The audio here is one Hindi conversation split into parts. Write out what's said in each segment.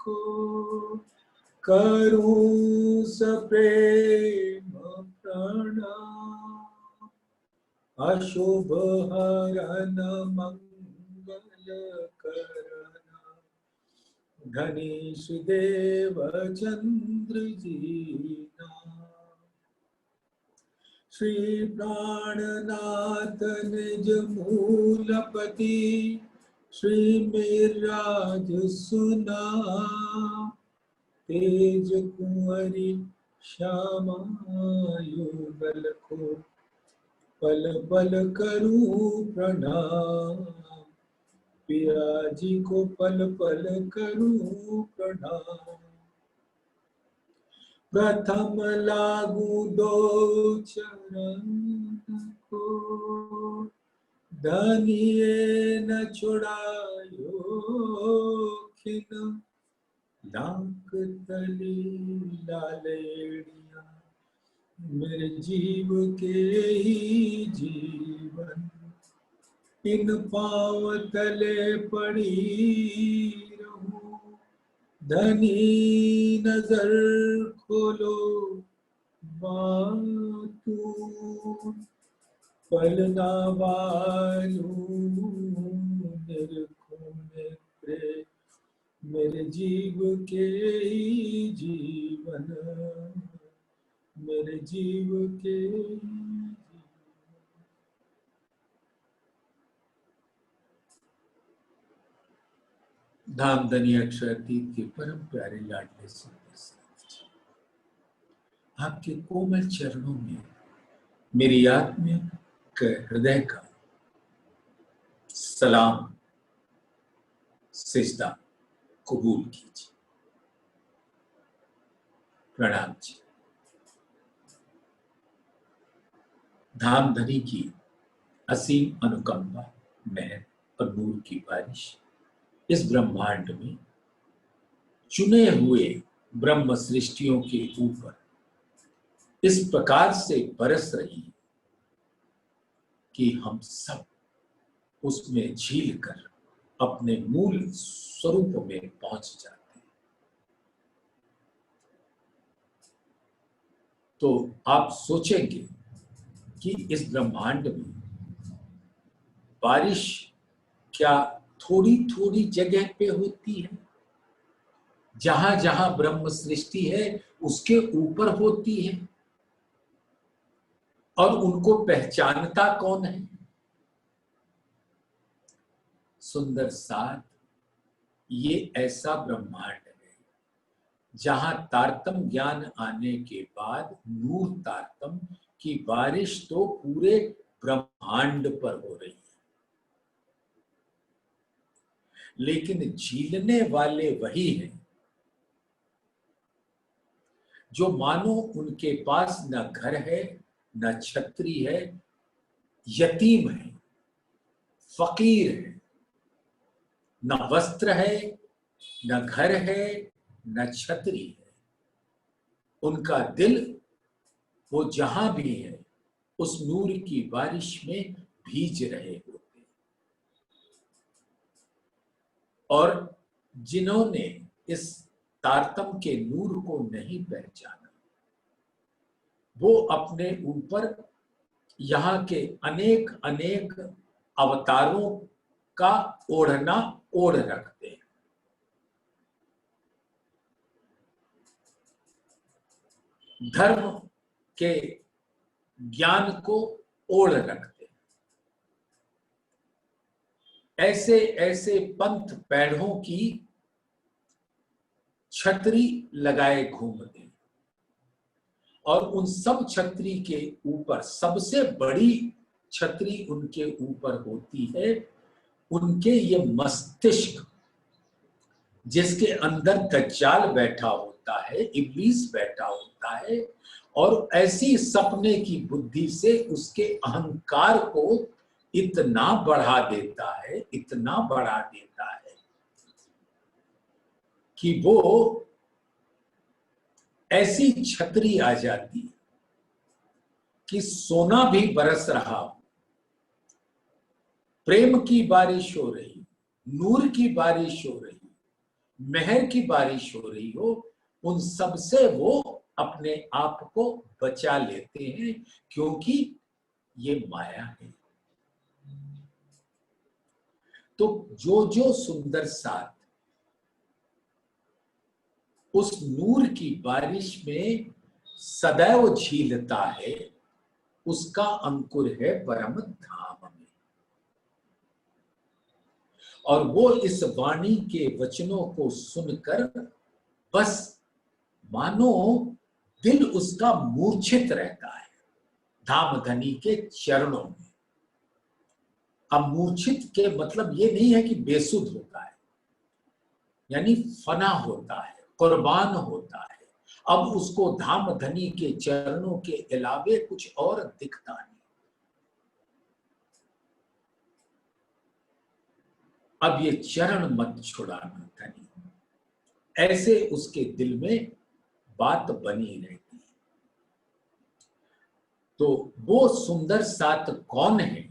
को करूं सप्रेम प्रणाम। अशुभ हरन मंगल करन धनीश देव चंद्र जी नाम। श्री प्राणनाथ निज मूलपति श्री मेराज सुना। तेज कुंवरी श्यामा युगल को पल पल करूं प्रणाम। पिया जी को पल पल करूं प्रणाम। प्रथम लागू दो चरण को धनिये न छुड़ायो खिन। नाक तली लालेड़िया मेरे जीव के ही जीवन। इन पांव तले पड़ी रहूं धनी नजर खोलो बातू। पलना वालू निरखो नेत्रे मेरे जीव के ही जीवन। मेरे जीव के धामधनी अक्षरातीत के परम प्यारे लाडले सुंदर साथ जी, आपके कोमल चरणों में मेरी आत्मिक हृदय का सलाम सिजदा कबूल कीजिए। प्रणाम जी। धामधनी की असीम अनुकंपा, मेहर और नूर की बारिश इस ब्रह्मांड में चुने हुए ब्रह्म सृष्टियों के ऊपर इस प्रकार से बरस रही है कि हम सब उसमें झील कर अपने मूल स्वरूप में पहुंच जाते हैं। तो आप सोचेंगे कि इस ब्रह्मांड में बारिश क्या थोड़ी थोड़ी जगह पे होती है? जहां जहां ब्रह्म सृष्टि है उसके ऊपर होती है। और उनको पहचानता कौन है? सुंदर साथ, ये ऐसा ब्रह्मांड है जहां तारतम ज्ञान आने के बाद नूर तारतम की बारिश तो पूरे ब्रह्मांड पर हो रही है। लेकिन झीलने वाले वही हैं जो मानो उनके पास न घर है, न छतरी है, यतीम है, फकीर है, न वस्त्र है, न घर है, न छतरी है। उनका दिल वो जहां भी है उस नूर की बारिश में भीज रहे होते हैं। और जिन्होंने इस तारतम के नूर को नहीं पहचाना, वो अपने ऊपर यहाँ के अनेक अनेक अवतारों का ओढ़ना ओढ़ रखते हैं। धर्म के ज्ञान को ओढ़ रखते हैं। ऐसे ऐसे पंथ पैढ़ों की छतरी लगाए घूमते हैं। और उन सब छतरी के ऊपर सबसे बड़ी छतरी उनके ऊपर होती है उनके ये मस्तिष्क, जिसके अंदर दज्जाल बैठा होता है, इब्लीस बैठा होता है। और ऐसी सपने की बुद्धि से उसके अहंकार को इतना बढ़ा देता है, इतना बढ़ा देता है कि वो ऐसी छतरी आ जाती है कि सोना भी बरस रहा हो, प्रेम की बारिश हो रही, नूर की बारिश हो रही, मेहर की बारिश हो रही हो, उन सब से वो अपने आप को बचा लेते हैं, क्योंकि ये माया है। तो जो जो सुंदर साथ उस नूर की बारिश में सदैव झीलता है, उसका अंकुर है परम धाम में। और वो इस वाणी के वचनों को सुनकर बस मानो दिल उसका मूर्छित रहता है धाम धनी के चरणों में। अब मूर्छित के मतलब ये नहीं है कि बेसुध होता है, यानी फना होता है, कुर्बान होता है। अब उसको धाम धनी के चरणों के अलावे कुछ और दिखता नहीं। अब ये चरण मत छुड़ाना धनी, ऐसे उसके दिल में बात बनी रहती है। तो वो सुंदर सात कौन है,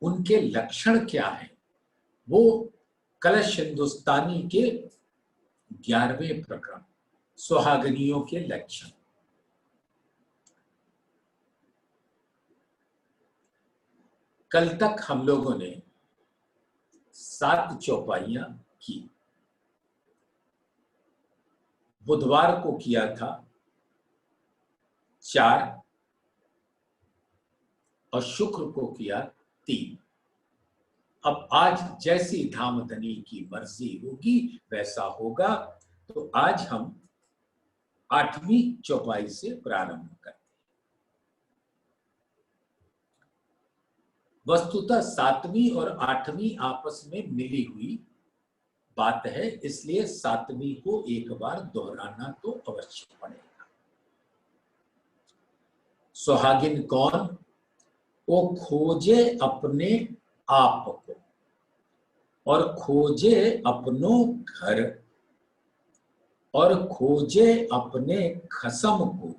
उनके लक्षण क्या है, वो कलश हिंदुस्तानी के 11वें प्रकरण सुहागनियों के लक्षण। कल तक हम लोगों ने 7 चौपाइयां की। बुधवार को किया था 4 और शुक्र को किया 3। अब आज जैसी धामधनी की मर्जी होगी वैसा होगा। तो आज हम 8वीं चौपाई से प्रारंभ करते हैं। वस्तुतः 7वीं और 8वीं आपस में मिली हुई बात है, इसलिए 7वीं को एक बार दोहराना तो अवश्य पड़ेगा। सुहागिन कौन? वो खोजे अपने आप को और खोजे अपनों घर और खोजे अपने खसम को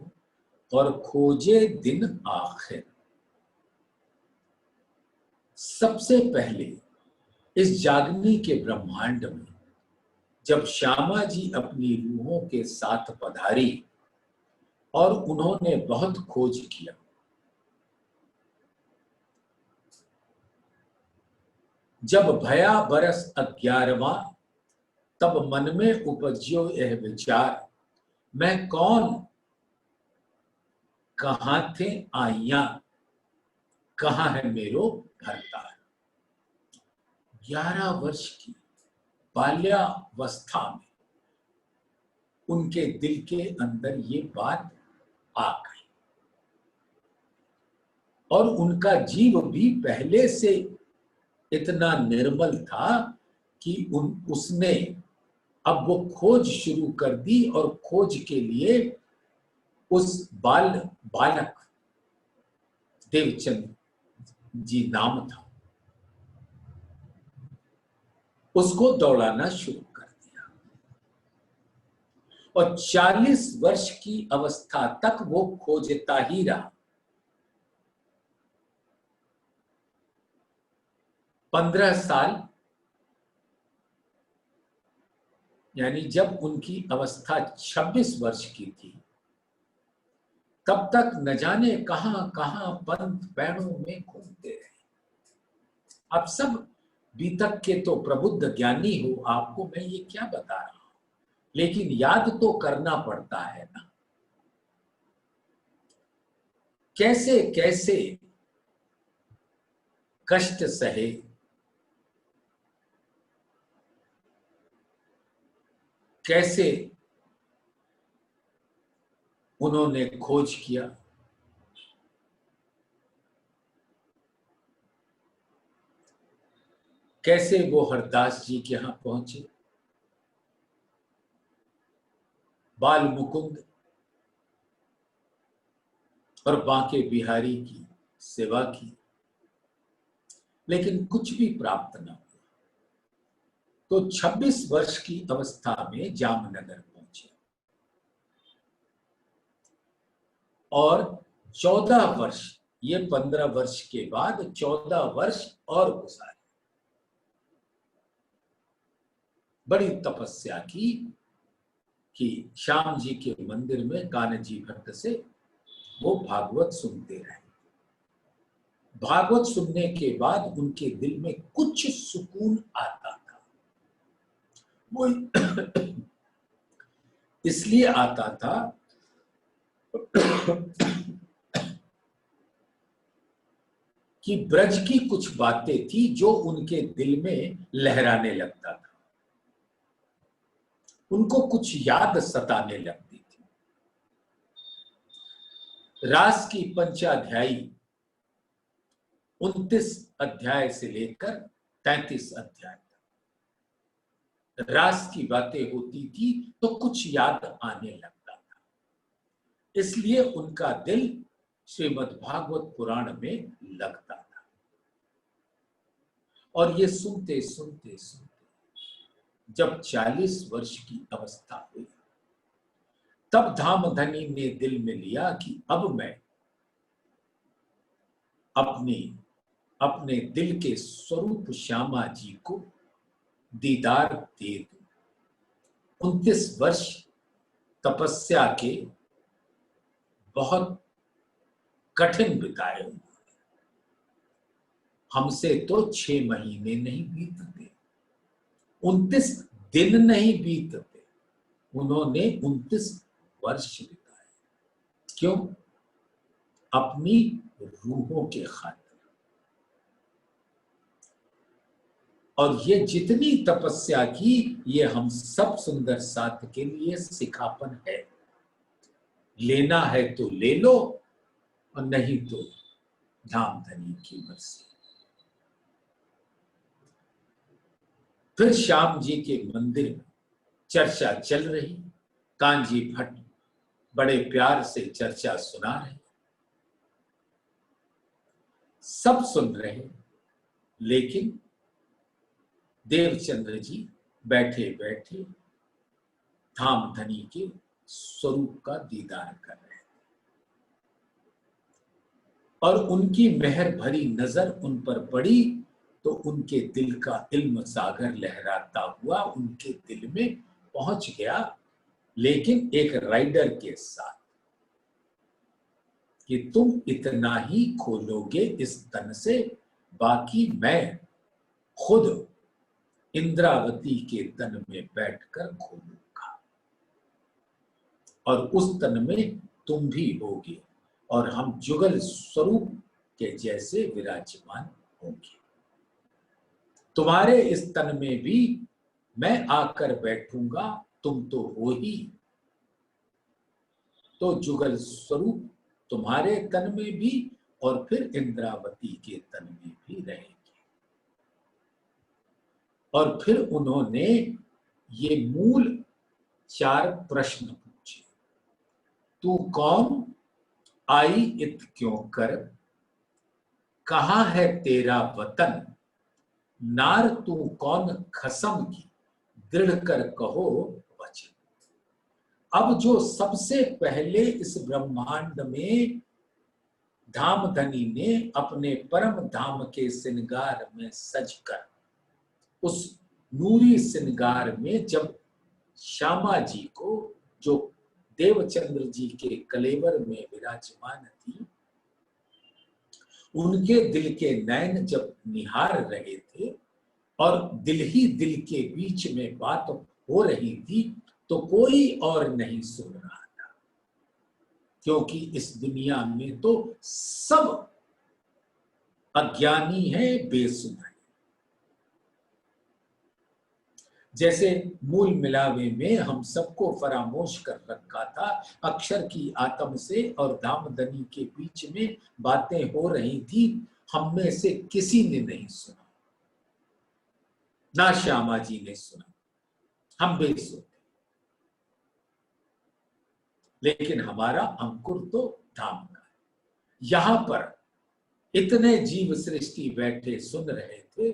और खोजे दिन आखिर। सबसे पहले इस जागने के ब्रह्मांड में जब श्यामा जी अपनी रूहों के साथ पधारी और उन्होंने बहुत खोज किया, जब भया बरस 11वां तब मन में उपज्यो यह विचार, मैं कौन, कहां थे आइया, कहां है मेरो भरतार। 11 वर्ष की बाल्यावस्था में उनके दिल के अंदर ये बात आ गई और उनका जीव भी पहले से इतना निर्मल था कि उसने अब वो खोज शुरू कर दी। और खोज के लिए उस बालक देवचंद जी नाम था, उसको दौड़ाना शुरू कर दिया। और 40 वर्ष की अवस्था तक वो खोजता ही रहा। 15 साल यानी जब उनकी अवस्था 26 वर्ष की थी, तब तक न जाने कहां कहां पंथ पैड़ों में घूमते रहे। अब सब बीतक के तो प्रबुद्ध ज्ञानी हो, आपको मैं ये क्या बता रहा हूं, लेकिन याद तो करना पड़ता है ना। कैसे कैसे कष्ट सहे, कैसे उन्होंने खोज किया, कैसे वो हरदास जी के यहां पहुंचे, बाल मुकुंद और बांके बिहारी की सेवा की, लेकिन कुछ भी प्राप्त न हुआ। तो 26 वर्ष की अवस्था में जामनगर पहुंचे और 14 वर्ष, ये 15 वर्ष के बाद 14 वर्ष और गुजारे। बड़ी तपस्या की कि श्याम जी के मंदिर में कान्हजी भट्ट से वो भागवत सुनते रहे। भागवत सुनने के बाद उनके दिल में कुछ सुकून आता था। वो इसलिए आता था कि ब्रज की कुछ बातें थी जो उनके दिल में लहराने लगता था, उनको कुछ याद सताने लगती थी। रास की पंचाध्यायी 29 अध्याय से लेकर 33 अध्याय तक रास की बातें होती थी तो कुछ याद आने लगता था। इसलिए उनका दिल श्रीमद् भागवत पुराण में लगता था। और ये सुनते सुनते सुनते जब 40 वर्ष की अवस्था हुई, तब धामधनी ने दिल में लिया कि अब मैं अपने दिल के स्वरूप श्यामा जी को दीदार दे दूं। 29 वर्ष तपस्या के बहुत कठिन बिताए उन्होंने। हमसे तो 6 महीने नहीं बीतते, 29 दिन नहीं बीतते, उन्होंने 29 वर्ष बिताए। क्यों? अपनी रूहों के खातिर। और ये जितनी तपस्या की, ये हम सब सुंदर साथ के लिए सिखापन है। लेना है तो ले लो और नहीं तो धामधनी की मर्जी। फिर श्याम जी के मंदिर में चर्चा चल रही। कान्हजी भट्ट बड़े प्यार से चर्चा सुना रहे, सब सुन रहे, लेकिन देवचंद्र जी बैठे बैठे धामधनी के स्वरूप का दीदार कर रहे थे और उनकी मेहर भरी नजर उन पर पड़ी तो उनके दिल का इल्म सागर लहराता हुआ उनके दिल में पहुंच गया, लेकिन एक राइडर के साथ कि तुम इतना ही खोलोगे इस तन से, बाकी मैं खुद इंद्रावती के तन में बैठकर खोलूंगा और उस तन में तुम भी होगे और हम जुगल स्वरूप के जैसे विराजमान होंगे। तुम्हारे इस तन में भी मैं आकर बैठूंगा, तुम तो हो ही, तो जुगल स्वरूप तुम्हारे तन में भी और फिर इंद्रावती के तन में भी रहेंगे। और फिर उन्होंने ये मूल 4 प्रश्न पूछे। तू कौन, आई इत क्यों कर, कहाँ है तेरा वतन, नार तू कौन खसम की, दृढ़ कर कहो वचन। अब जो सबसे पहले इस ब्रह्मांड में धामधनी ने अपने परम धाम के श्रृंगार में सजकर, उस नूरी श्रृंगार में जब श्यामा जी को, जो देवचंद्र जी के कलेवर में विराजमान थी, उनके दिल के नयन जब निहार रहे थे और दिल ही दिल के बीच में बात हो रही थी, तो कोई और नहीं सुन रहा था, क्योंकि इस दुनिया में तो सब अज्ञानी है, बेसुध है। जैसे मूल मिलावे में हम सबको फरामोश कर रखा था, अक्षर की आत्म से और धामधनी के बीच में बातें हो रही थी, हम में से किसी ने नहीं सुना, ना श्यामा जी ने सुना, हम बेसुध। लेकिन हमारा अंकुर तो धाम का है। यहां पर इतने जीव सृष्टि बैठे सुन रहे थे,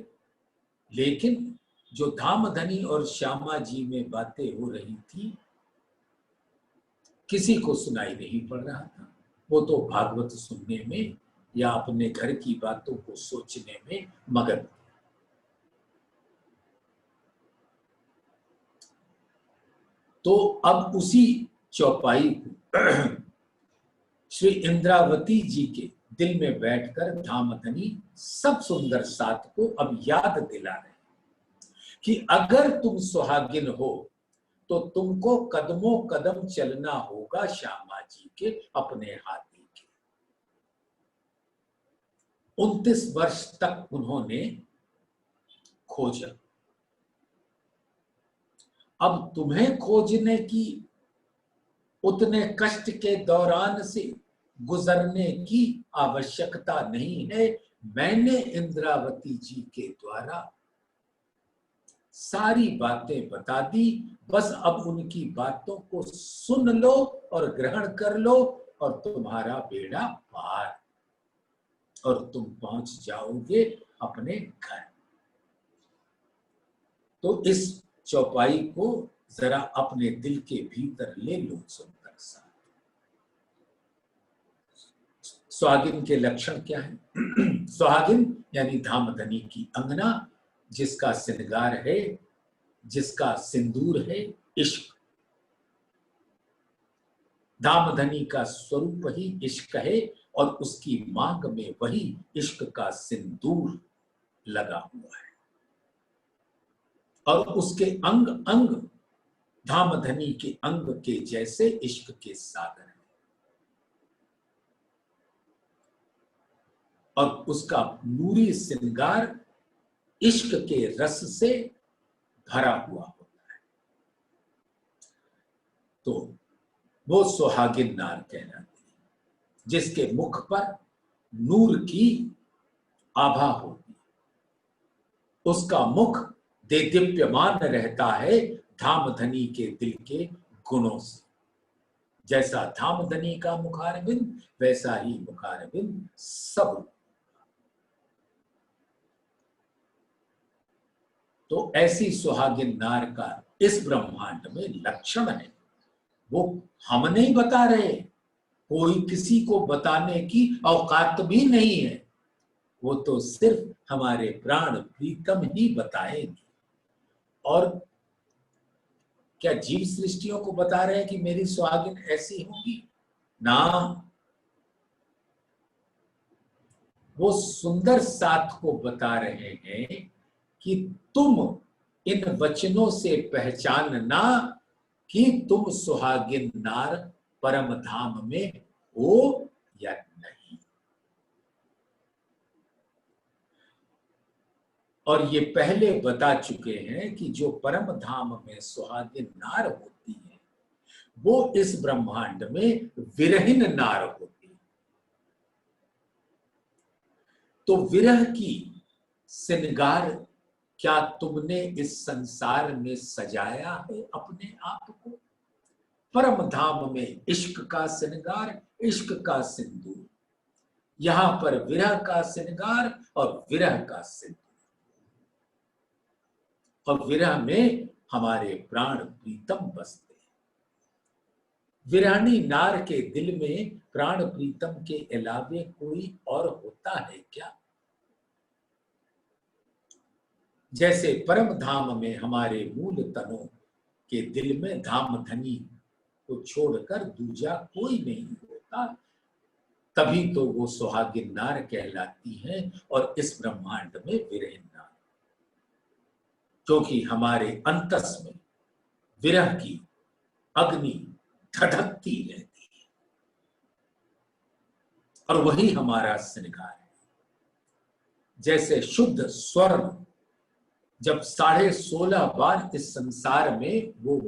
लेकिन जो धामधनी और श्यामा जी में बातें हो रही थी, किसी को सुनाई नहीं पड़ रहा था। वो तो भागवत सुनने में या अपने घर की बातों को सोचने में मगन थे। तो अब उसी चौपाई को श्री इंद्रावती जी के दिल में बैठकर धामधनी सब सुंदर साथ को अब याद दिला रहे कि अगर तुम सुहागिन हो तो तुमको कदमों कदम चलना होगा श्यामा जी के अपने हाथी के। 29 वर्ष तक उन्होंने खोजा। अब तुम्हें खोजने की, उतने कष्ट के दौरान से गुजरने की आवश्यकता नहीं है। मैंने इंद्रावती जी के द्वारा सारी बातें बता दी, बस अब उनकी बातों को सुन लो और ग्रहण कर लो और तुम्हारा बेड़ा पार, और तुम पहुंच जाओगे अपने घर। तो इस चौपाई को जरा अपने दिल के भीतर ले लो सुंदर सा। सुहागिन के लक्षण क्या है? सुहागिन यानी धामधनी की अंगना, जिसका श्रृंगार है, जिसका सिंदूर है इश्क। धामधनी का स्वरूप ही इश्क है और उसकी मांग में वही इश्क का सिंदूर लगा हुआ है, और उसके अंग अंग धामधनी के अंग के जैसे इश्क के सागर हैं, और उसका नूरी श्रृंगार इश्क के रस से भरा हुआ होता है। तो वो सुहागिन नार कहलाती है, जिसके मुख पर नूर की आभा होती है। उसका मुख देदीप्यमान रहता है धामधनी के दिल के गुणों से। जैसा धामधनी का मुखारबिंद, वैसा ही मुखारबिंद सब। तो ऐसी सुहागिन नार का इस ब्रह्मांड में लक्षण है। वो हम नहीं बता रहे, कोई किसी को बताने की औकात भी नहीं है, वो तो सिर्फ हमारे प्राण प्रीतम ही बताएंगे। और क्या जीव सृष्टियों को बता रहे हैं कि मेरी सुहागिन ऐसी होगी? ना, वो सुंदर साथ को बता रहे हैं कि तुम इन वचनों से पहचानना कि तुम सुहागिन नार परम धाम में हो या नहीं। और ये पहले बता चुके हैं कि जो परम धाम में सुहागिन नार होती है, वो इस ब्रह्मांड में विरहीन नार होती है। तो विरह की श्रृंगार क्या तुमने इस संसार में सजाया है अपने आप को? परम धाम में इश्क का श्रृंगार, इश्क का सिंदूर, यहां पर विरह का श्रृंगार और विरह का सिंदूर। और विरह में हमारे प्राण प्रीतम बसते हैं। विरहणी नार के दिल में प्राण प्रीतम के अलावे कोई और होता है क्या? जैसे परम धाम में हमारे मूल तनों के दिल में धामधनी को छोड़कर दूजा कोई नहीं होता, तभी तो वो सुहागिन नार कहलाती है और इस ब्रह्मांड में विरहीन नार, क्योंकि हमारे अंतस में विरह की अग्नि धधकती रहती है, और वही हमारा श्रृंगार है। जैसे शुद्ध स्वर्ण जब 16.5 बार इस संसार में वो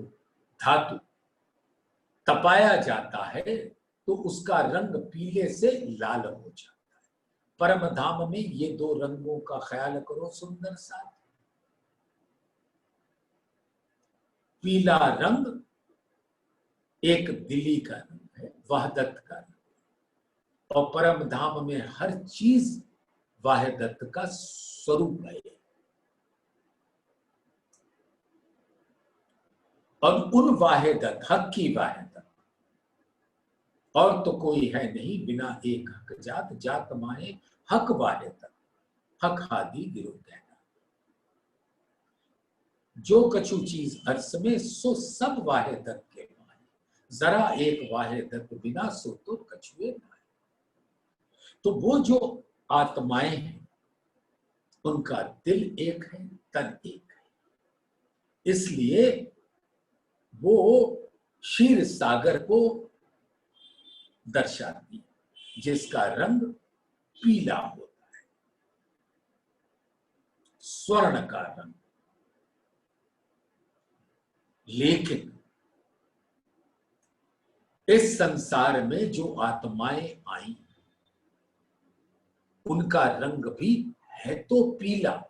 धातु तपाया जाता है तो उसका रंग पीले से लाल हो जाता है। परम धाम में ये दो रंगों का ख्याल करो सुंदर सा। पीला रंग एक दिली का रंग है, वहदत का रंग, और परम धाम में हर चीज वाहिदत का स्वरूप है। और उन वाहिदत, हक की वाहिदत, और तो कोई है नहीं बिना एक हक जात, जात माए हक वाहिदत, हक हादी गिरो कहना। जो कछु चीज अर्स में सो सब वाहे दत्त के माहे, जरा एक वाहे दत्त बिना सो तो कछुए नाहे। तो वो जो आत्माएं हैं उनका दिल एक है, तन एक है, इसलिए वो क्षीर सागर को दर्शाती है जिसका रंग पीला होता है, स्वर्ण का रंग। लेकिन इस संसार में जो आत्माएं आई उनका रंग भी है तो पीला,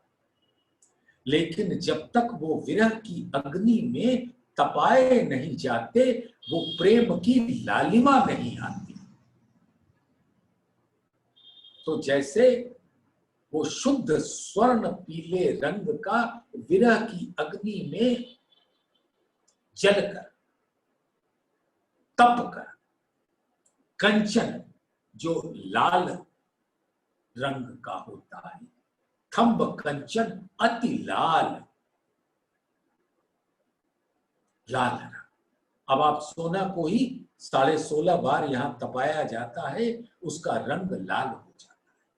लेकिन जब तक वो विरह की अग्नि में तपाए नहीं जाते वो प्रेम की लालिमा नहीं आती। तो जैसे वो शुद्ध स्वर्ण पीले रंग का विरह की अग्नि में जलकर तपकर कंचन जो लाल रंग का होता है, थंब कंचन अति लाल रंग। अब आप सोना को ही 16.5 बार यहां तपाया जाता है, उसका रंग लाल हो जाता है।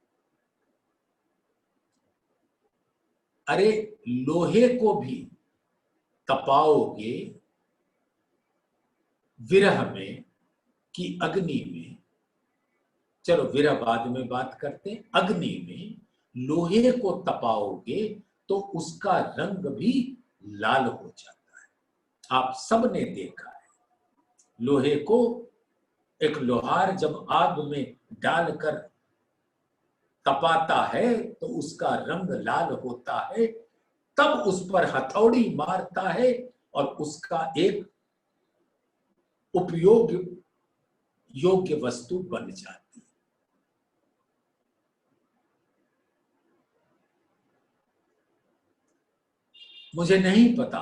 अरे लोहे को भी तपाओगे विरह में कि अग्नि में, चलो विरह बाद में बात करते हैं, अग्नि में लोहे को तपाओगे तो उसका रंग भी लाल हो जाता है। आप सबने देखा है लोहे को, एक लोहार जब आग में डालकर तपाता है तो उसका रंग लाल होता है, तब उस पर हथौड़ी मारता है और उसका एक उपयोग योग्य वस्तु बन जाती है। मुझे नहीं पता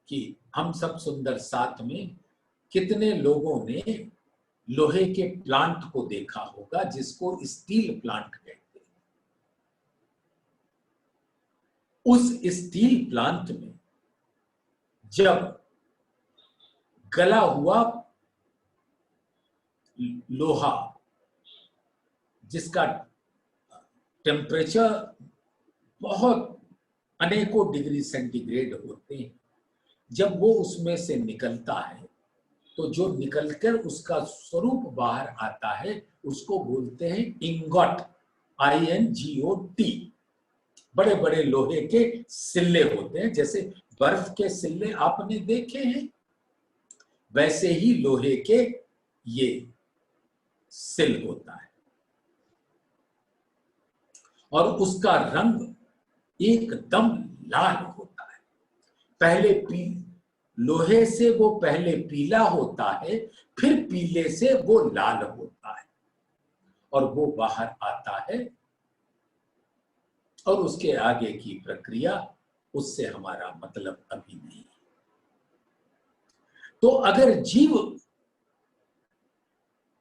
कि हम सब सुंदर साथ में कितने लोगों ने लोहे के प्लांट को देखा होगा जिसको स्टील प्लांट कहते हैं। उस स्टील प्लांट में जब गला हुआ लोहा जिसका टेम्परेचर बहुत अनेकों डिग्री सेंटीग्रेड होते हैं, जब वो उसमें से निकलता है तो जो निकलकर उसका स्वरूप बाहर आता है उसको बोलते हैं इंगोट, INGOT। बड़े बड़े लोहे के सिल्ले होते हैं, जैसे बर्फ के सिल्ले आपने देखे हैं, वैसे ही लोहे के ये सिल होता है और उसका रंग एकदम लाल होता है। पहले लोहे से वो पहले पीला होता है, फिर पीले से वो लाल होता है और वो बाहर आता है और उसके आगे की प्रक्रिया उससे हमारा मतलब अभी नहीं। तो अगर जीव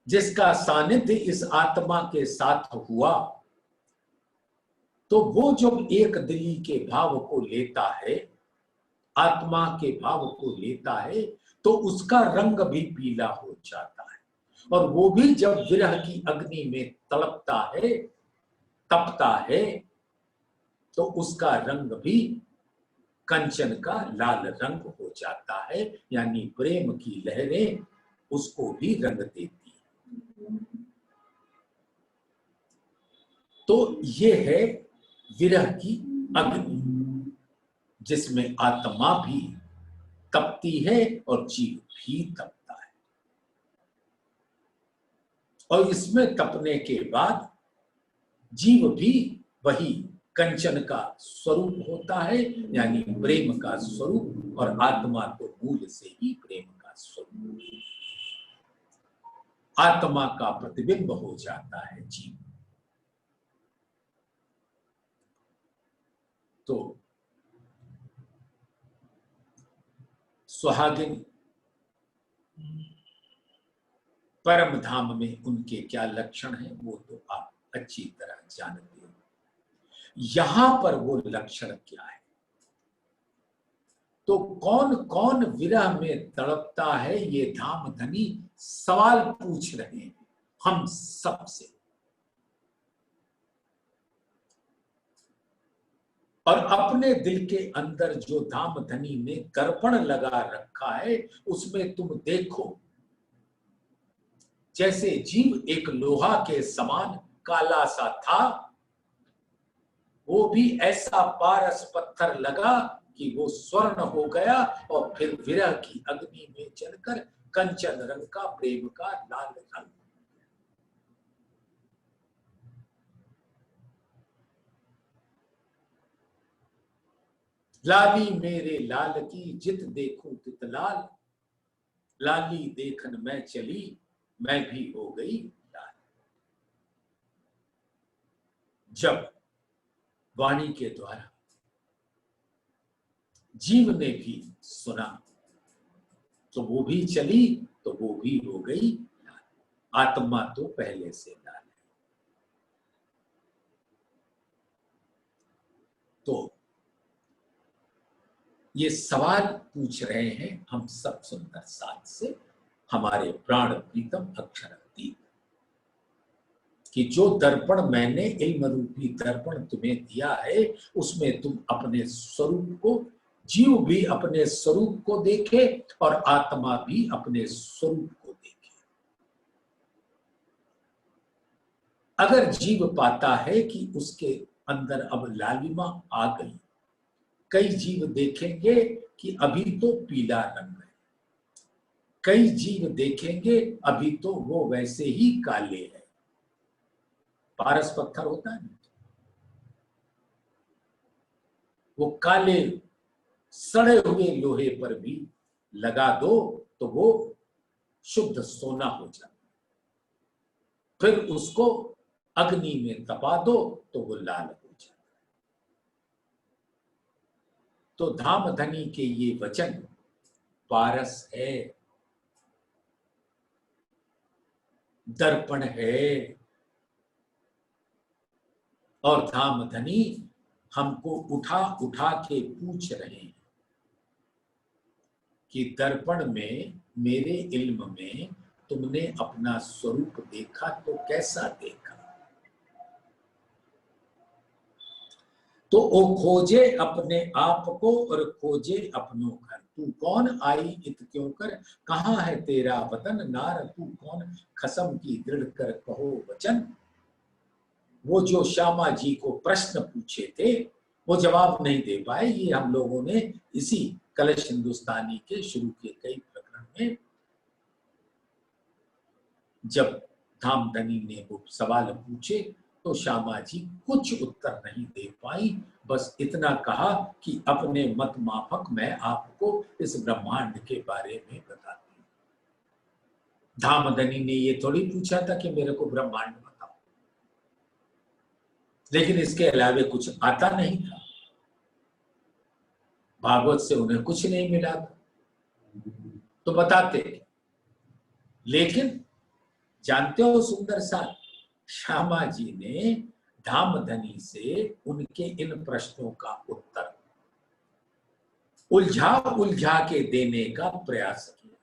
जिसका सानिध्य इस आत्मा के साथ हुआ तो वो जब एक दिली के भाव को लेता है, आत्मा के भाव को लेता है, तो उसका रंग भी पीला हो जाता है और वो भी जब विरह की अग्नि में तड़पता है, तपता है, तो उसका रंग भी कंचन का लाल रंग हो जाता है, यानी प्रेम की लहरें उसको भी रंग देती है। तो ये है विरह की अग्नि जिसमें आत्मा भी तपती है और जीव भी तपता है। और इसमें तपने के बाद जीव भी वही कंचन का स्वरूप होता है, यानी प्रेम का स्वरूप, और आत्मा तो मूल से ही प्रेम का स्वरूप, आत्मा का प्रतिबिंब हो जाता है जीव। तो सुहागिन परम धाम में उनके क्या लक्षण हैं वो तो आप अच्छी तरह जानते हो। यहां पर वो लक्षण क्या है? तो कौन कौन विरह में तड़पता है, ये धामधनी सवाल पूछ रहे हैं हम सबसे। और अपने दिल के अंदर जो धामधनी ने दर्पण लगा रखा है, उसमें तुम देखो, जैसे जीव एक लोहा के समान काला सा था, वो भी ऐसा पारस पत्थर लगा कि वो स्वर्ण हो गया और फिर विरह की अग्नि में जलकर कंचन रंग का, प्रेम का लाल रंग। लाली मेरे लाल की जित देखूं तित लाल, लाली देखन मैं चली मैं भी हो गई लाल। जब वाणी के द्वारा जीव ने भी सुना तो वो भी चली, तो वो भी हो गई लाल। आत्मा तो पहले से लाल है। तो ये सवाल पूछ रहे हैं हम सब सुंदर साथ से हमारे प्राण प्रीतम अक्षरातीत, कि जो दर्पण मैंने इल्म रूपी दर्पण तुम्हें दिया है, उसमें तुम अपने स्वरूप को, जीव भी अपने स्वरूप को देखे और आत्मा भी अपने स्वरूप को देखे। अगर जीव पाता है कि उसके अंदर अब लालिमा आ गई, कई जीव देखेंगे कि अभी तो पीला रंग है, कई जीव देखेंगे अभी तो वो वैसे ही काले हैं। पारस पत्थर होता है, वो काले सड़े हुए लोहे पर भी लगा दो तो वो शुद्ध सोना हो जाता, फिर उसको अग्नि में तपा दो तो वो लाल हो जाता। तो धामधनी के ये वचन पारस है, दर्पण है, और धामधनी हमको उठा उठा के पूछ रहे हैं कि दर्पण में, मेरे इल्म में तुमने अपना स्वरूप देखा तो कैसा देखा। तो ओ खोजे अपने आप को और खोजे अपनों घर, तू कौन आई इत क्यों कर, कहाँ है तेरा वतन नार, तू कौन खसम की दृढ़ कर कहो वचन। वो जो श्यामा जी को प्रश्न पूछे थे वो जवाब नहीं दे पाए। ये हम लोगों ने इसी कलश हिंदुस्तानी के शुरू के कई प्रकरण में, जब धामधनी ने वो सवाल पूछे तो श्यामा जी कुछ उत्तर नहीं दे पाई, बस इतना कहा कि अपने मत माफक मैं आपको इस ब्रह्मांड के बारे में बताती हूँ। धामधनी ने ये थोड़ी पूछा था कि मेरे को ब्रह्मांड बताओ, लेकिन इसके अलावे कुछ आता नहीं था। भागवत से उन्हें कुछ नहीं मिला था तो बताते, लेकिन जानते हो सुंदर साथ, श्यामा जी ने धामधनी से उनके इन प्रश्नों का उत्तर उलझा उलझा के देने का प्रयास किया।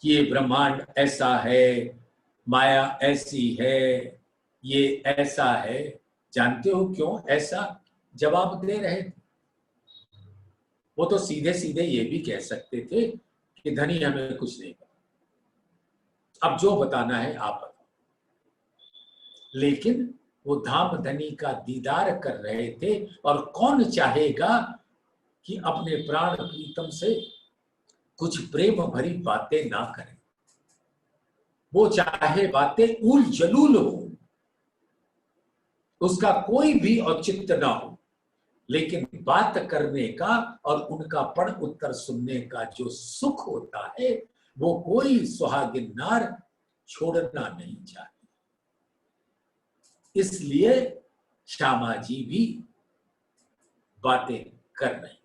ये ब्रह्मांड ऐसा है, माया ऐसी है, ये ऐसा है। जानते हो क्यों ऐसा जवाब दे रहे थे? वो तो सीधे सीधे ये भी कह सकते थे कि धनी हमें कुछ नहीं पता, अब जो बताना है आप बताओ। लेकिन वो धामधनी का दीदार कर रहे थे, और कौन चाहेगा कि अपने प्राण प्रीतम से कुछ प्रेम भरी बातें ना करें। वो चाहे बातें उल जलूल हो, उसका कोई भी औचित्य ना हो, लेकिन बात करने का और उनका पढ़ उत्तर सुनने का जो सुख होता है, वो कोई सुहागिन नार छोड़ना नहीं चाहती। इसलिए श्यामा जी भी बातें कर रही।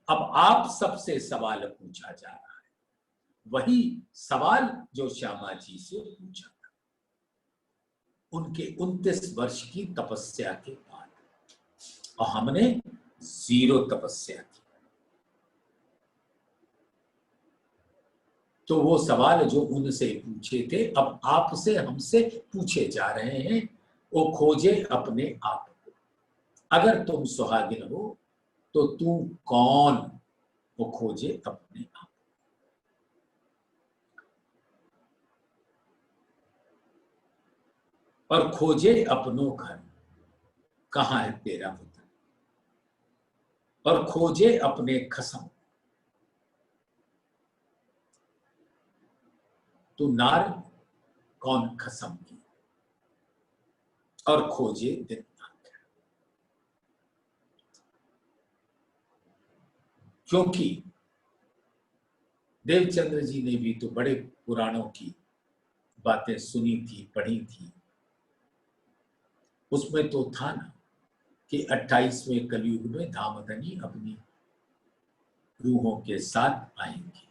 अब आप सबसे सवाल पूछा जा रहा है, वही सवाल जो श्यामा जी से पूछा था उनके 29 वर्ष की तपस्या के बाद। और हमने 0 तपस्या की। तो वो सवाल जो उनसे पूछे थे अब आपसे हमसे पूछे जा रहे हैं, वो खोजे अपने आप को। अगर तुम सुहागिन हो तो तू कौन, वो खोजे अपने आप। और खोजे अपनों घर, कहां है तेरा वतन। और खोजे अपने खसम, तू नार कौन खसम की। और खोजे दिन, क्योंकि देवचंद्र जी ने भी तो बड़े पुराणों की बातें सुनी थी, पढ़ी थी। उसमें तो था ना कि 28वें कलयुग में धामधनी अपनी रूहों के साथ आएंगे।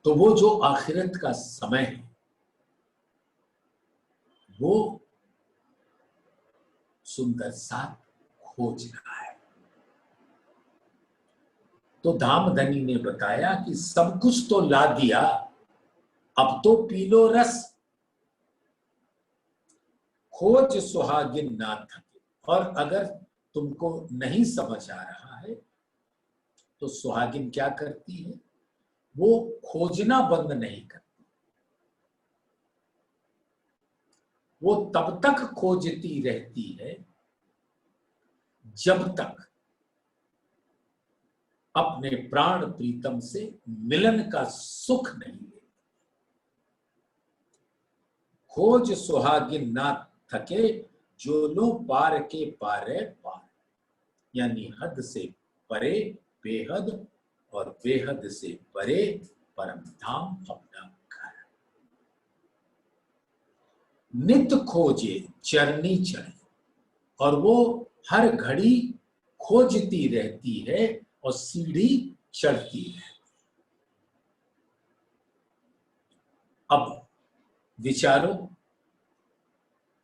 तो वो जो आखिरत का समय है वो सुंदर साथ खोज रहा है। तो धामधनी ने बताया कि सब कुछ तो ला दिया, अब तो पी लो रस। खोज सुहागिन ना थके। और अगर तुमको नहीं समझ आ रहा है तो सुहागिन क्या करती है, वो खोजना बंद नहीं करती। वो तब तक खोजती रहती है जब तक अपने प्राण प्रीतम से मिलन का सुख नहीं ले। खोज सुहागिन ना थके, जो लो पार के पारे पार। यानी हद से परे बेहद और बेहद से परे परम धाम अपना घर। नित खोजे चरनी चढ़े, और वो हर घड़ी खोजती रहती है और सीढ़ी चढ़ती है। अब विचारो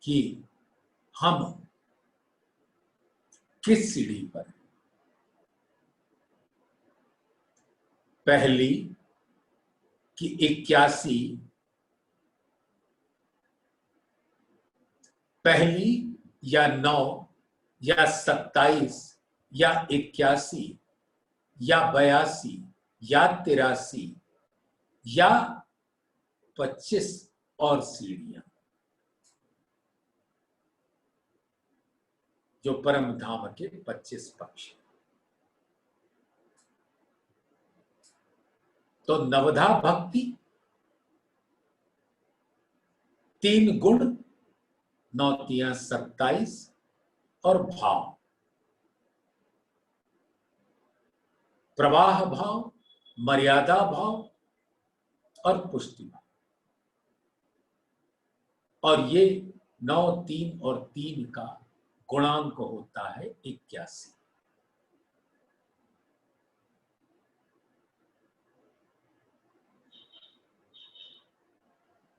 कि हम किस सीढ़ी पर। पहली कि 81, पहली या 9 या 27 या 81 या 82 या 83 या 25 और सीढ़ियां जो परम धाम के 25 पक्ष। तो नवधा भक्ति, 3 गुण, 9 तिया 27 और भाव, प्रवाह भाव, मर्यादा भाव और पुष्टि भाव। और ये 9, 3 और 3 का गुणांक होता है 81।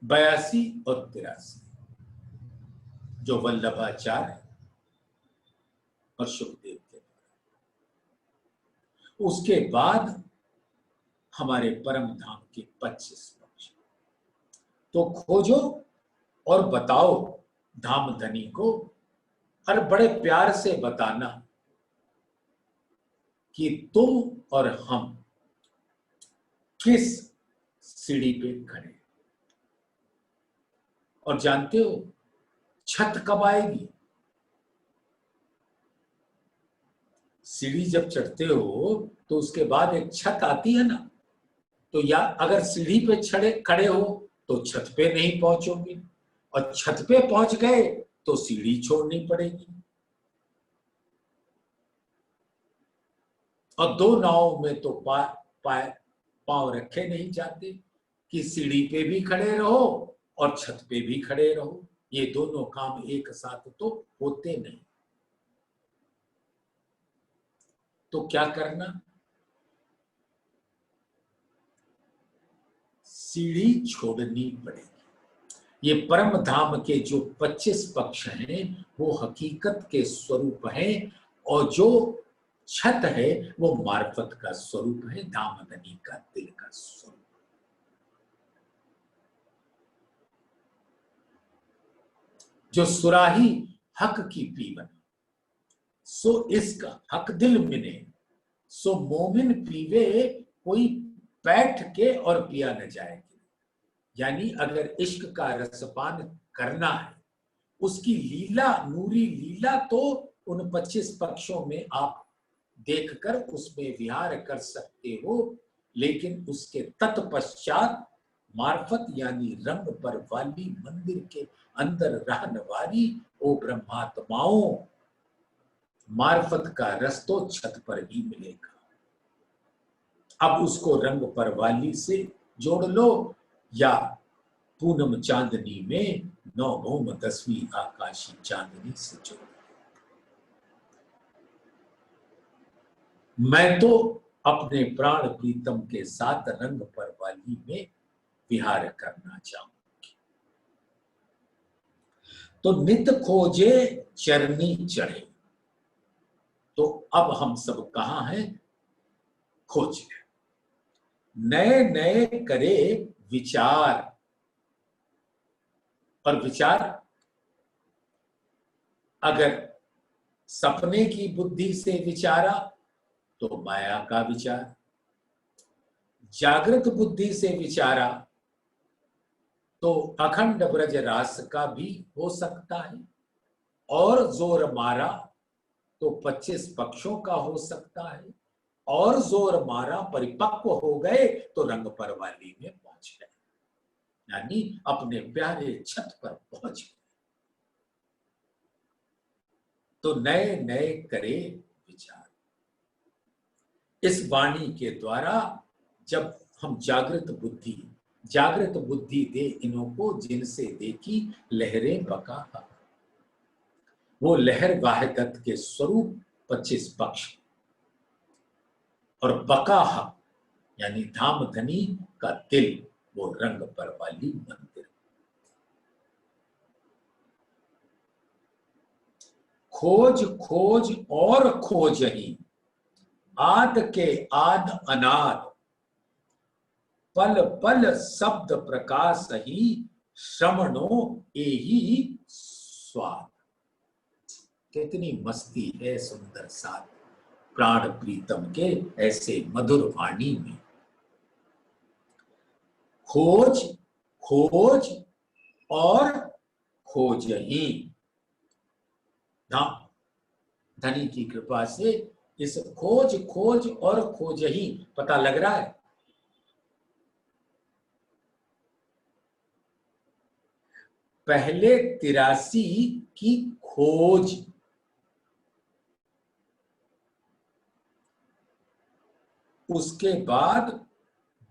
बयासी और 83 जो वल्लभाचार्य और सुखदेव के। उसके बाद हमारे परम धाम के 25 पक्ष। तो खोजो और बताओ धाम धनी को, और बड़े प्यार से बताना कि तुम और हम किस सीढ़ी पे खड़े। और जानते हो छत कब आएगी? सीढ़ी जब चढ़ते हो तो उसके बाद एक छत आती है ना। तो या अगर सीढ़ी पे खड़े हो तो छत पे नहीं पहुंचोगे, और छत पे पहुंच गए तो सीढ़ी छोड़नी पड़ेगी। और 2 नावों में तो पांव रखे नहीं जाते कि सीढ़ी पे भी खड़े रहो और छत पे भी खड़े रहो। ये दोनों काम एक साथ तो होते नहीं। तो क्या करना? सीढ़ी छोड़नी पड़ेगी। ये परम धाम के जो 25 पक्ष हैं वो हकीकत के स्वरूप हैं, और जो छत है वो मार्फत का स्वरूप है, दामदनी का दिल का स्वरूप। जो सुराही हक की पीवन, सो इसका हक दिल मिने, सो मोमिन पीवे कोई बैठ के और पिया न जाए। यानी अगर इश्क का रसपान करना है, उसकी लीला, नूरी लीला तो उन 25 पक्षों में आप देखकर उसमें विहार कर सकते हो, लेकिन उसके तत्पश्चात मार्फत यानी रंग पर वाली मंदिर के अंदर रहने वाली ओ ब्रह्मात्माओं, मार्फत का रस तो छत पर ही मिलेगा। अब उसको रंग पर वाली से जोड़ लो या पूनम चांदनी में 9 भौम 10वीं आकाशी चांदनी से जोड़। मैं तो अपने प्राण प्रीतम के साथ रंग पर वाली में विहार करना चाहूंगी। तो नित खोजे चरनी चढ़े, तो अब हम सब कहां हैं? खोज नए नए करे विचार, और विचार अगर सपने की बुद्धि से विचारा तो माया का विचार, जागृत बुद्धि से विचारा तो अखंड ब्रज रास का भी हो सकता है, और जोर मारा तो 25 पक्षों का हो सकता है, और जोर मारा परिपक्व हो गए तो रंग परवाली में पहुंच गए, यानी अपने प्यारे छत पर पहुंच गए। तो नए नए करे विचार। इस वाणी के द्वारा जब हम जागृत बुद्धि दे इन्हों को, जिनसे देखी लहरें बका, वो लहर वाहिदत के स्वरूप 25 पक्ष, और बकाह यानी धाम धनी का दिल, वो रंग पर वाली मंदिर। खोज खोज और खोज ही, आद के आद अनाद, पल पल शब्द प्रकाश ही, श्रवणो एही स्वाद। कितनी मस्ती है सुंदर साथ प्राण प्रीतम के ऐसे मधुर वाणी में। खोज खोज और खोज ही, धनी की कृपा से इस खोज खोज और खोज ही पता लग रहा है। पहले 83 की खोज, उसके बाद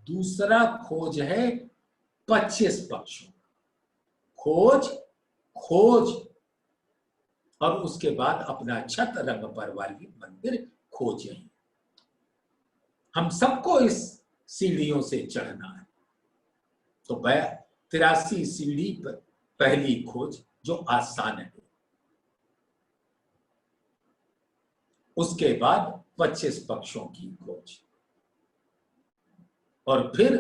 दूसरा खोज है 25 पक्षों, खोज खोज, और उसके बाद अपना छत रंग पर वाली मंदिर खोज ही। हम सबको इस सीढ़ियों से चढ़ना है। तो 83 सीढ़ी पर पहली खोज जो आसान है, उसके बाद 25 पक्षों की खोज, और फिर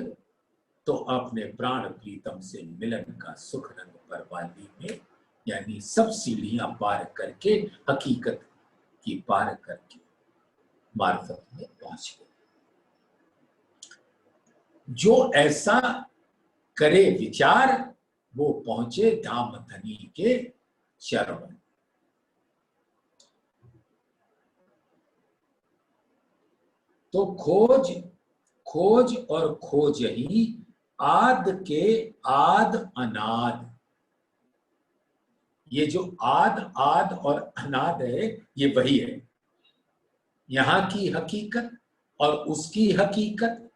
तो अपने प्राण प्रीतम से मिलन का सुख रंग पर वाली में, यानी सब सीढ़ियां पार करके हकीकत की पार करके मार्फत में पहुंच गए। जो ऐसा करे विचार, वो पहुंचे धाम धनी के चरण। तो खोज खोज और खोज ही, आद के आद अनाद। ये जो आद आद और अनाद है, ये वही है, यहां की हकीकत और उसकी हकीकत,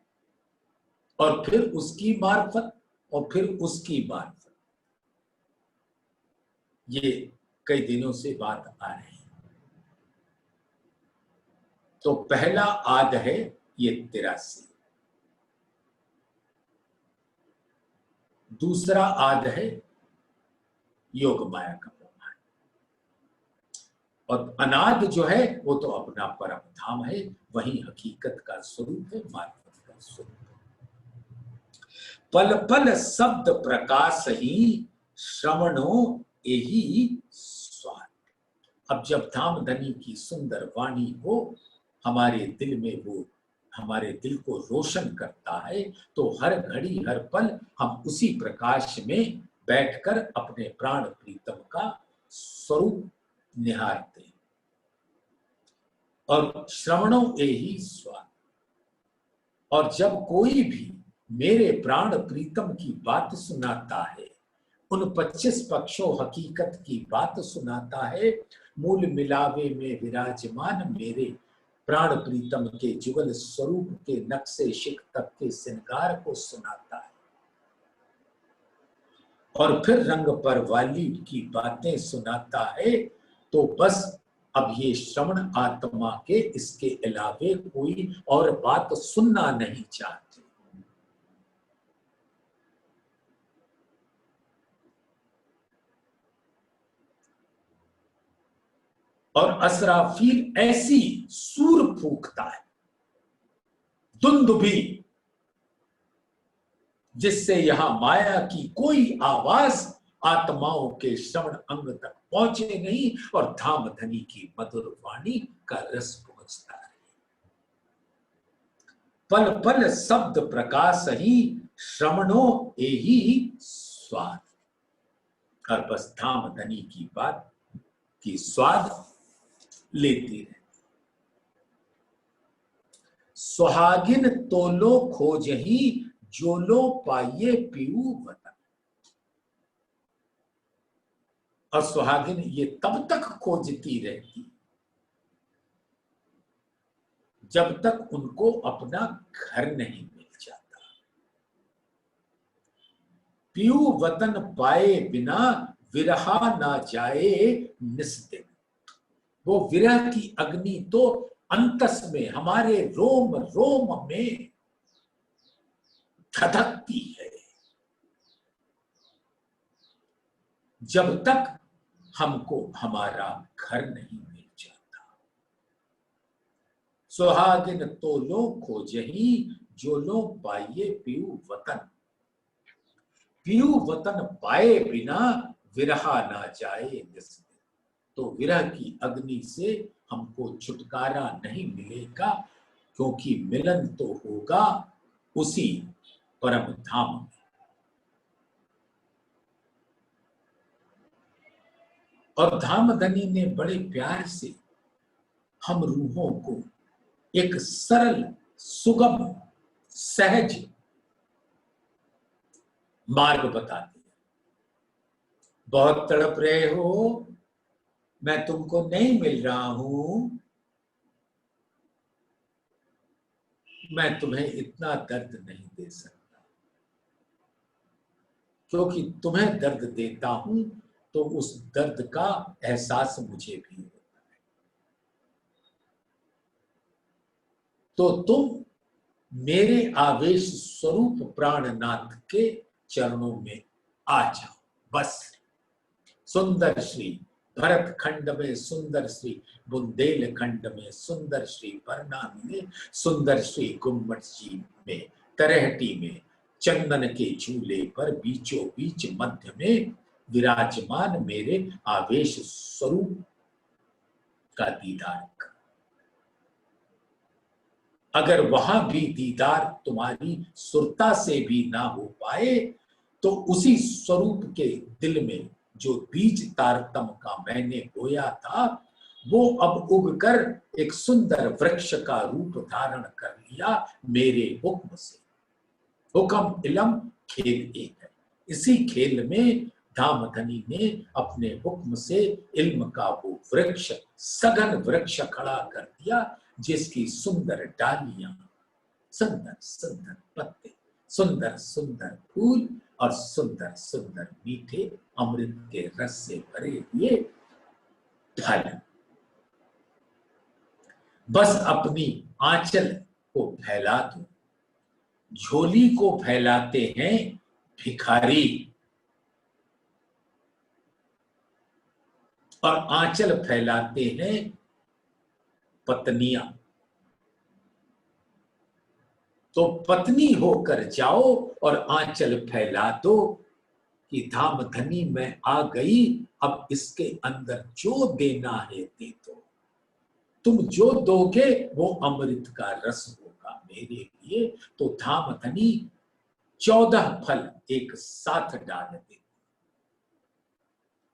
और फिर उसकी मार्फत, और फिर उसकी मार्फत। ये कई दिनों से बात आ रही है। तो पहला आद है ये 83, दूसरा आद है योग माया का ब्रह्मांड। और अनाद जो है वो तो अपना परम धाम है, वही हकीकत का स्वरूप है, मार्फत का स्वरूप है। पल पल शब्द प्रकाश ही श्रवणो यही स्वाद। अब जब धाम धनी की सुंदर वाणी हो हमारे दिल में, वो हमारे दिल को रोशन करता है, तो हर घड़ी हर पल हम उसी प्रकाश में बैठकर अपने प्राण प्रीतम का स्वरूप निहारते हैं। और श्रवणों यही स्वाद। और जब कोई भी मेरे प्राण प्रीतम की बात सुनाता है, उन 25 पक्षों हकीकत की बात सुनाता है, मूल मिलावे में विराजमान मेरे प्राण प्रीतम के जुगल स्वरूप के नक्शे शिख तक के श्रृंगार को सुनाता है, और फिर रंग पर वाली की बातें सुनाता है, तो बस अब ये श्रवण आत्मा के इसके अलावे कोई और बात सुनना नहीं चाहते। और असराफील ऐसी सूर फूंकता है, दुंदुभी, जिससे यहां माया की कोई आवाज आत्माओं के श्रवण अंग तक पहुंचे नहीं, और धाम धनी की मधुर वाणी का रस पहुंचता है। पल पल शब्द प्रकाश ही श्रवणों यही स्वाद। और बस धाम धनी की बात की स्वाद लेती रहे। सुहागिन तोलो खोजही जो लो पाइये पीऊ वतन। और सुहागिन ये तब तक खोजती रहती जब तक उनको अपना घर नहीं मिल जाता। पीऊ वतन पाए बिना विरहा ना जाए निस्दिन। वो विरह की अग्नि तो अंतस में, हमारे रोम रोम में धधकती है, जब तक हमको हमारा घर नहीं मिल जाता। सुहागिन तो लो खोजही जो लो पाइये पीऊ वतन। पीऊ वतन पाए बिना विरहा ना जाए निस्दिन। तो विरह की अग्नि से हमको छुटकारा नहीं मिलेगा, क्योंकि मिलन तो होगा उसी परम धाम में। और धाम धनी ने बड़े प्यार से हम रूहों को एक सरल सुगम सहज मार्ग बता दिया। बहुत तड़प रहे हो, मैं तुमको नहीं मिल रहा हूं, मैं तुम्हें इतना दर्द नहीं दे सकता, क्योंकि तुम्हें दर्द देता हूं तो उस दर्द का एहसास मुझे भी होता है। तो तुम मेरे आवेश स्वरूप प्राणनाथ के चरणों में आ जाओ। बस सुंदर श्री भरत खंड में, सुंदर श्री बुंदेल खंड में, सुंदर श्री परनाम में, सुंदर श्री गुम्मट जी में, तरहटी में, चंदन के झूले पर बीचों बीच मध्य में विराजमान मेरे आवेश स्वरूप का दीदार कर। अगर वहां भी दीदार तुम्हारी सुरता से भी ना हो पाए, तो उसी स्वरूप के दिल में जो बीज तारतम का मैंने बोया था, वो अब उगकर एक सुंदर वृक्ष का रूप धारण कर लिया मेरे हुक्म से। हुक्म इलम खेल एक है। इसी खेल में धाम धनी ने अपने हुक्म से इल्म का वो वृक्ष, सघन वृक्ष खड़ा कर दिया, जिसकी सुंदर डालियां, सुंदर सुंदर पत्ते, सुंदर सुंदर फूल और सुंदर सुंदर मीठे अमृत के रस से भरे हुए फल। बस अपनी आंचल को फैला दो। झोली को फैलाते हैं भिखारी, और आंचल फैलाते हैं पत्नियां। तो पत्नी होकर जाओ और आंचल फैला दो कि धाम धनी मैं आ गई, अब इसके अंदर जो देना है दे दो। तुम जो दोगे वो अमृत का रस होगा मेरे लिए। तो धाम धनी 14 फल एक साथ डाल दे।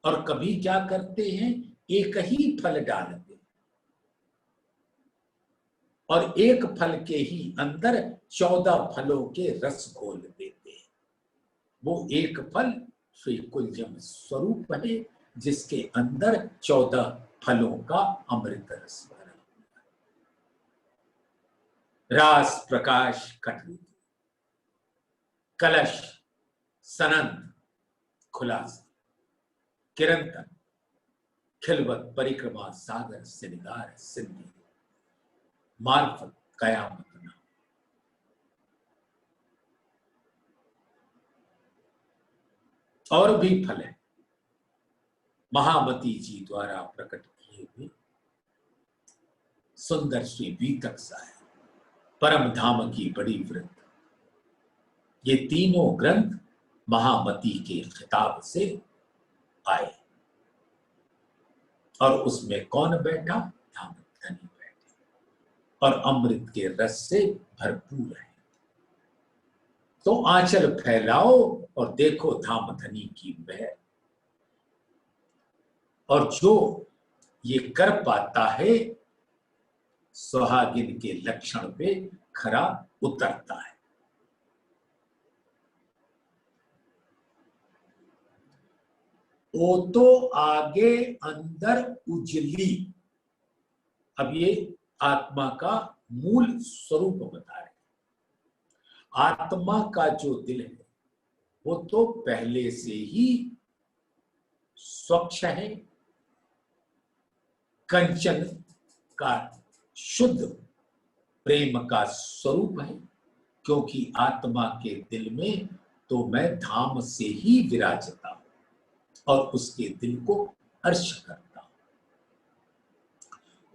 और कभी क्या करते हैं, एक ही फल डालते और एक फल के ही अंदर 14 फलों के रस घोल देते हैं। वो एक फल श्री कुंजम स्वरूप है, जिसके अंदर 14 फलों का अमृत रस भरा। रास प्रकाश कटविधि, कलश सनंद खुलासा, किरंतन खिलवत परिक्रमा सागर सिनगार सिंधी, मार्फत कयामत ना। और भी फल है महामती जी द्वारा प्रकट किए हुए सुंदर श्री बीतक साहेब, परम धाम की बड़ी वृत्त। ये तीनों ग्रंथ महामती के खिताब से आए। और उसमें कौन बैठा, धाम धनी बैठे और अमृत के रस से भरपूर है। तो आंचल फैलाओ और देखो धाम धनी की महर। और जो ये कर पाता है, सुहागिन के लक्षण पे खरा उतरता है। वो तो आगे अंदर उजली। अब ये आत्मा का मूल स्वरूप बता रहे। आत्मा का जो दिल है वो तो पहले से ही स्वच्छ है, कंचन का शुद्ध प्रेम का स्वरूप है। क्योंकि आत्मा के दिल में तो मैं धाम से ही विराजता हूं और उसके दिल को अर्श करता हूं।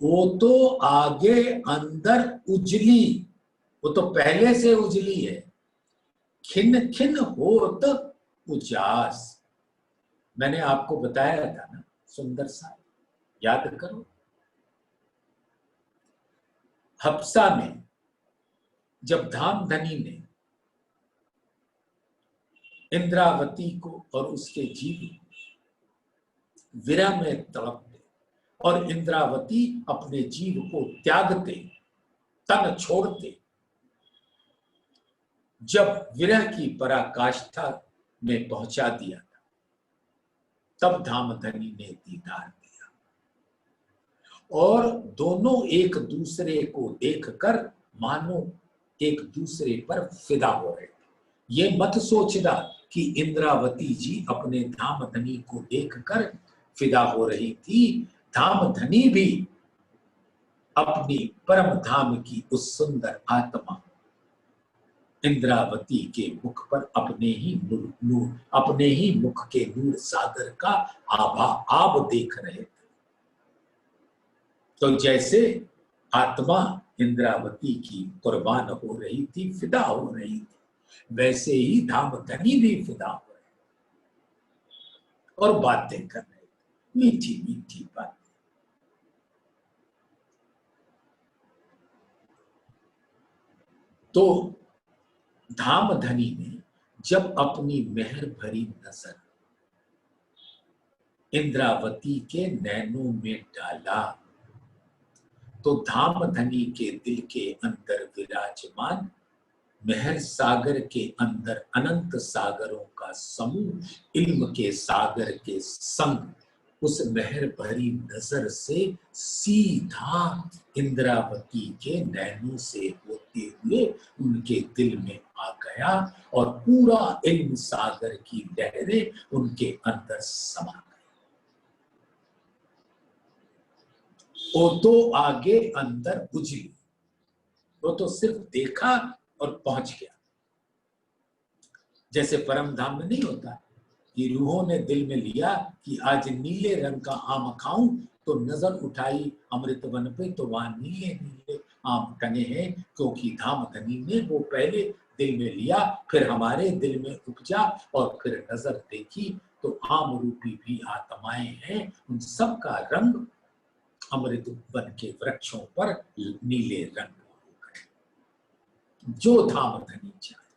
वो तो आगे अंदर उजली, वो तो पहले से उजली है। खिन खिन होत उजास, मैंने आपको बताया था ना, सुंदर सा याद करो। हफ्सा में जब धाम धनी ने इंद्रावती को और उसके जीव विरह में तड़पते और इंद्रावती अपने जीव को त्यागते, तन छोड़ते, जब विरह की पराकाष्ठा में पहुंचा दिया था, तब धाम धनी ने दीदार दिया और दोनों एक दूसरे को देखकर मानो एक दूसरे पर फिदा हो रहे थे। ये मत सोचना कि इंद्रावती जी अपने धाम धनी को देखकर फिदा हो रही थी। धाम धनी भी अपनी परम धाम की उस सुंदर आत्मा इंद्रावती के मुख पर अपने ही मुख के नूर सागर का आभा आप देख रहे थे। तो जैसे आत्मा इंद्रावती की कुर्बान हो रही थी, फिदा हो रही थी, वैसे ही धाम धनी भी फिदा हो रहे और बातें कर रहे, मीठी मीठी बातें। तो धाम धनी ने जब अपनी मेहर भरी नजर इंद्रावती के नैनों में डाला, तो धाम धनी के दिल के अंदर विराजमान मेहर सागर के अंदर अनंत सागरों का समूह इल्म के सागर के संग उस मेहर भरी नजर से सीधा इंद्रावती के नैनों से होते हुए उनके दिल में आ गया और पूरा इल्म सागर की लहरें उनके अंदर समा गई। वो तो आगे अंदर उजली, वो तो सिर्फ देखा और पहुंच गया। जैसे परम धाम में नहीं होता, ये रूहों ने दिल में लिया कि आज नीले रंग का आम खाऊं, तो नजर उठाई अमृत वन पे, तो वहां नीले नीले आम टंगे हैं, क्योंकि धामधनी ने वो पहले दिल में लिया, फिर हमारे दिल में उपजा, और फिर नजर देखी तो आम रूपी भी आत्माएं हैं, उन सब का रंग अमृत वन के वृक्षों पर नीले रंग हो गए। जो धामधनी चाहे,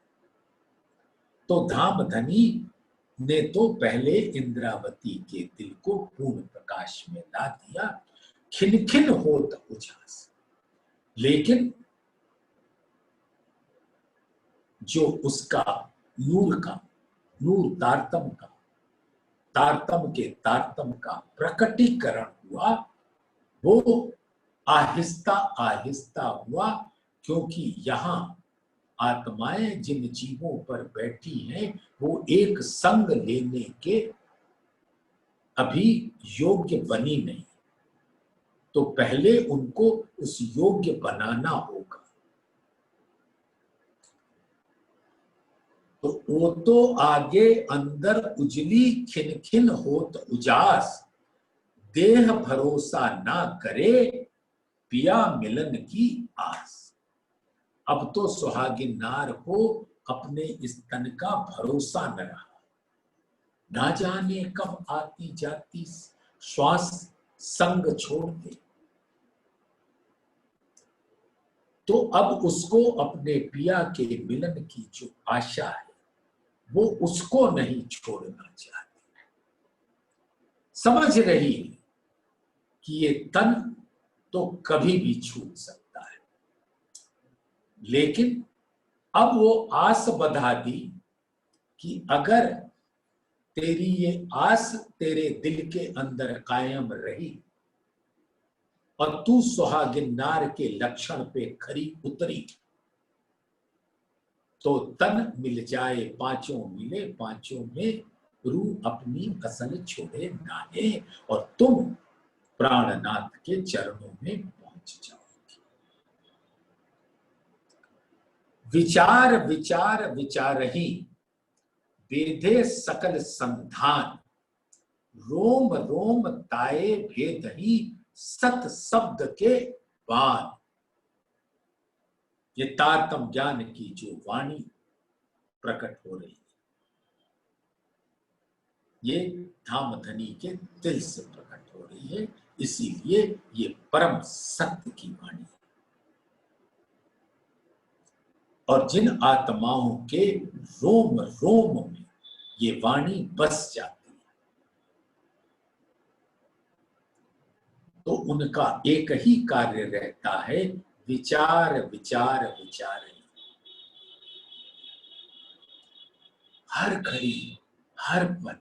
तो धामधनी ने तो पहले इंद्रावती के दिल को पूर्ण प्रकाश में ला दिया, खिनखिन होत उजास। लेकिन जो उसका नूर तारतम के तारतम का प्रकटीकरण हुआ, वो आहिस्ता आहिस्ता हुआ, क्योंकि यहाँ आत्माएं जिन जीवों पर बैठी हैं वो एक संग लेने के अभी योग्य बनी नहीं, तो पहले उनको उस योग्य बनाना होगा। तो वो तो आगे अंदर उजली खिनखिन होत उजास, देह भरोसा ना करे पिया मिलन की आस। अब तो सुहागिन नार को अपने इस तन का भरोसा न रहा, ना जाने कब आती जाती श्वास संग छोड़ दे। तो अब उसको अपने पिया के मिलन की जो आशा है वो उसको नहीं छोड़ना चाहती, समझ रही है कि ये तन तो कभी भी छूट सकता है, लेकिन अब वो आस बधा दी कि अगर तेरी ये आस तेरे दिल के अंदर कायम रही और तू सुहागिन नार के लक्षण पे खरी उतरी, तो तन मिल जाए पांचों मिले, पांचों में रूह अपनी असल छोड़े नाहे, और तुम प्राणनाथ के चरणों में पहुंच जाओगे। विचार विचार विचारही वेदे सकल संधान, रोम रोम ताए भेदही सत शब्द के बाण। ये तारतम ज्ञान की जो वाणी प्रकट हो रही है, ये धामधनी के दिल से प्रकट हो रही है, इसीलिए ये परम सत्य की वाणी है। और जिन आत्माओं के रोम रोम में ये वाणी बस जाती है, तो उनका एक ही कार्य रहता है, विचार विचार विचार। हर घड़ी हर पल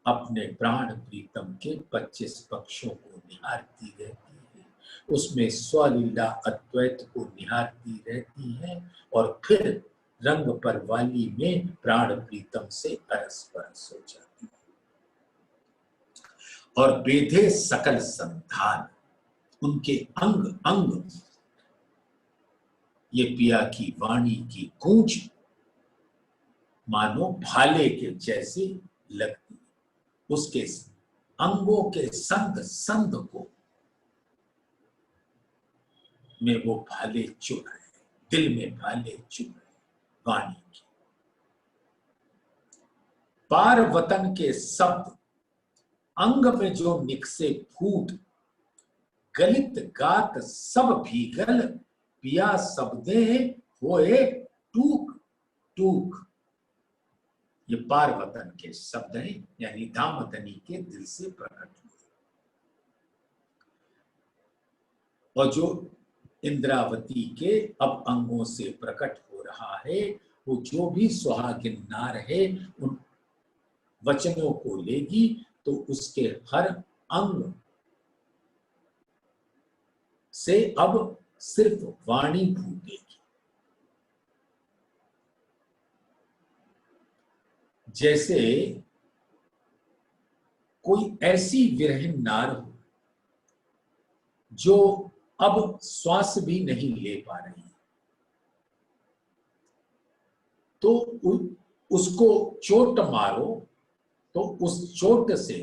अपने प्राण प्रीतम के 25 पक्षों को निहारती रहती है, उसमें स्वलीला अद्वैत को निहारती रहती है, और फिर रंग परवाली में प्राण प्रीतम से अरस परस हो जाती है। और बेधे सकल संधान, उनके अंग अंग ये पिया की वाणी की गूंज मानो भाले के जैसे लगती है, उसके अंगों के संग संग को में वो भाले चुभ रहे, दिल में भाले चुभ रहे वाणी की। पार वतन के शब्द अंग में जो निकसे फूट, गलित गात सब भीगल पिया शब्दे होए टूक टूक। ये पार वतन के शब्द हैं, यानी धामधनी के दिल से प्रकट हुए। और जो इंद्रावती के अब अंगों से प्रकट हो रहा है, वो जो भी सुहागिन नार है उन वचनों को लेगी, तो उसके हर अंग से अब सिर्फ वाणी फूटेगी। जैसे कोई ऐसी विरहीन नार हो जो अब श्वास भी नहीं ले पा रही, तो उसको चोट मारो तो उस चोट से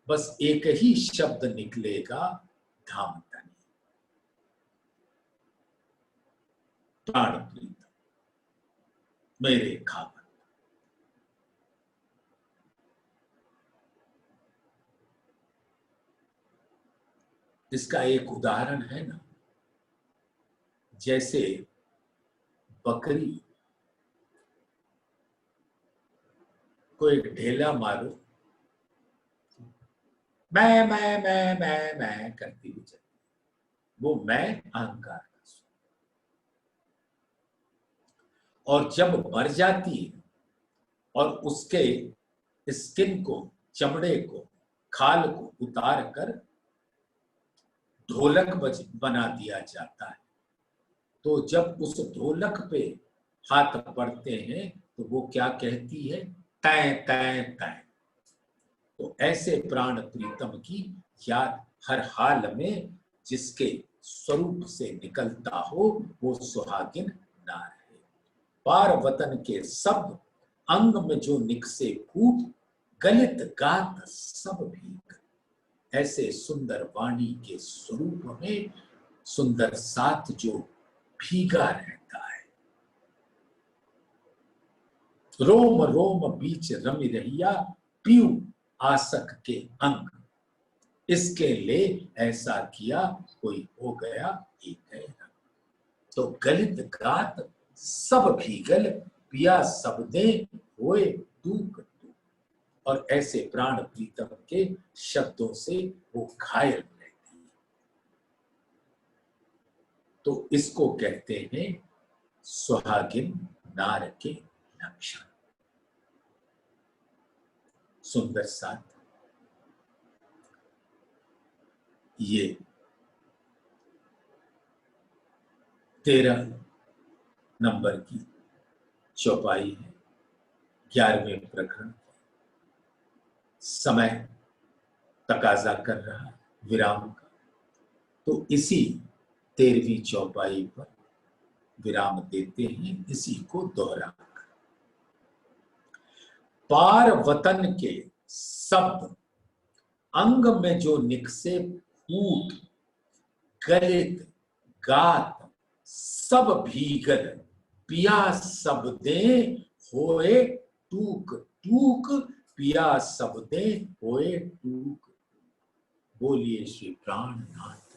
बस एक ही शब्द निकलेगा, धाम धनी। प्राण प्रीतम मेरे खावन। इसका एक उदाहरण है ना, जैसे बकरी को एक ढेला मारो, मैं करती हुई चलती, वो मैं अहंकार का स्वरूप। और जब मर जाती है और उसके स्किन को, चमड़े को, खाल को उतार कर ढोलक बना दिया जाता है, तो जब उस ढोलक पे हाथ पड़ते हैं तो वो क्या कहती है, तै तै तै। तो ऐसे प्राण प्रीतम की याद हर हाल में जिसके स्वरूप से निकलता हो वो सुहागिन नार है। पार वतन के सब अंग में जो निकसे खूब, गलित गात सब भीग। ऐसे सुंदर वाणी के स्वरूप में सुंदर साथ जो भीगा रहता है। रोम रोम बीच रमि रहिया, पीऊ आसक के अंग। इसके ले ऐसा किया कोई हो गया एक है रंग। तो गलित गात सब भीगल, पिया सब दे होए टूक टूक। और ऐसे प्राण प्रीतम के शब्दों से वो घायल रहती है। तो इसको कहते हैं सुहागिन नार के लक्षण। सुंदर साथ ये 13 नंबर की चौपाई है, 11वें प्रकरण। समय तकाजा कर रहा है विराम का, तो इसी 13वीं चौपाई पर विराम देते हैं, इसी को दोहरा। पार वतन के शब्द अंग में जो निकसे फूट, गलित गात सब भीगल, पिया सब दे होए टूक टूक। पिया सब दे होए टूक। बोलिए श्री प्राणनाथ।